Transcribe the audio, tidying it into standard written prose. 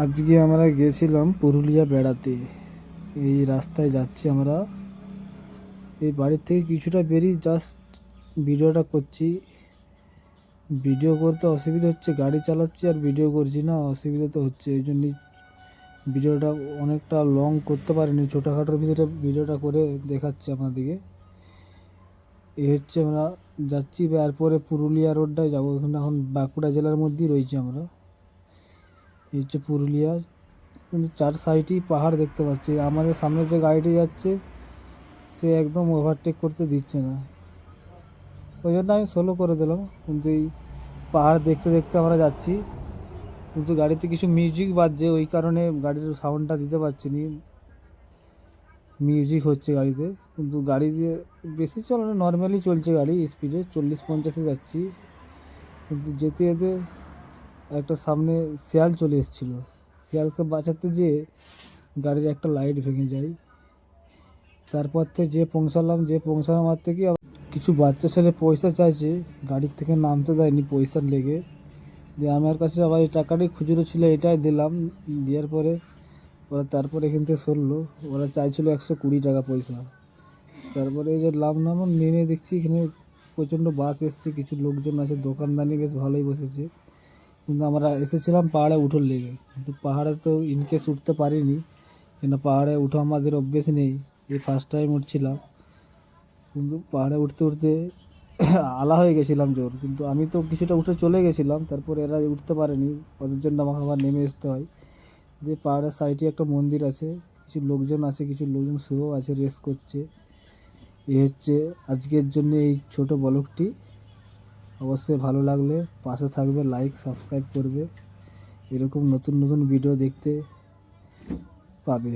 আজকে আমরা গেছিলাম পুরুলিয়া বেড়াতে। এই রাস্তায় যাচ্ছি আমরা, এই বাড়ির থেকে কিছুটা বেরিয়ে জাস্ট ভিডিওটা করছি। ভিডিও করতে অসুবিধা হচ্ছে, গাড়ি চালাচ্ছি আর ভিডিও করছি না, অসুবিধা তো হচ্ছে। এই জন্যই ভিডিওটা অনেকটা লং করতে পারিনি, ছোটোখাটোর ভিতরে ভিডিওটা করে দেখাচ্ছি আপনাদেরকে। এই হচ্ছে আমরা যাচ্ছি, এরপরে পুরুলিয়া রোডটায় যাবো। এখানে এখন বাঁকুড়া জেলার মধ্যেই রয়েছি আমরা। এই হচ্ছে পুরুলিয়া, কিন্তু চার সাইডেই পাহাড় দেখতে পাচ্ছি। আমাদের সামনে যে গাড়িটি যাচ্ছে সে একদম ওভারটেক করতে দিচ্ছে না, ওই জন্য আমি সোলো করে দিলাম। কিন্তু এই পাহাড় দেখতে দেখতে আমরা যাচ্ছি, কিন্তু গাড়িতে কিছু মিউজিক বাজছে, ওই কারণে গাড়ির সাউন্ডটা দিতে পারছি না। মিউজিক হচ্ছে গাড়িতে, কিন্তু গাড়ি দিয়ে বেশি চলে, নর্মালি চলছে গাড়ি, স্পিডে 40-50-এ যাচ্ছি। কিন্তু যেতে যেতে একটা সামনে শিয়াল চলে এসেছিলো, শিয়ালকে বাঁচাতে যেয়ে গাড়ির একটা লাইট ভেঙে যায়। তারপর থেকে যে পৌঁছালাম আর থেকে কিছু বাচ্চা ছেলে পয়সা চাইছে, গাড়ির থেকে নামতে দেয়নি পয়সার লেগে। দিয়ে আমার কাছে আবার এই টাকাটাই খুচরো ছিল, এটাই দিলাম। দেওয়ার পরে ওরা তারপরে এখান থেকে সরলো। ওরা চাইছিল 120 টাকা পয়সা। তারপরে এই যে নাম নেমে দেখছি এখানে প্রচণ্ড বাস এসছে, কিছু লোকজন আছে, দোকানদানি বেশ ভালোই বসেছে। কিন্তু আমরা এসেছিলাম পাহাড়ে উঠোর লেগে, কিন্তু পাহাড়ে তো ইনকেস উঠতে পারিনি, কেন পাহাড়ে উঠা আমাদের অভ্যেস নেই, এই ফার্স্ট টাইম উঠছিলাম। কিন্তু পাহাড়ে উঠতে উঠতে আলা হয়ে গেছিলাম জোর, কিন্তু আমি তো কিছুটা উঠে চলে গেছিলাম, তারপর এরা উঠতে পারেনি, ওদের জন্য আমাকে আবার নেমে আসতে হয়। যে পাহাড়ের সাইডে একটা মন্দির আছে, কিছু লোকজন আছে, কিছু লোকজন শুয়েও আছে, রেস্ট করছে। এই হচ্ছে আজকের জন্য এই ছোট ব্লগটি। অবশ্যই ভালো লাগলে পাশে থাকবে, লাইক সাবস্ক্রাইব করবে, এরকম নতুন নতুন ভিডিও দেখতে পাবে।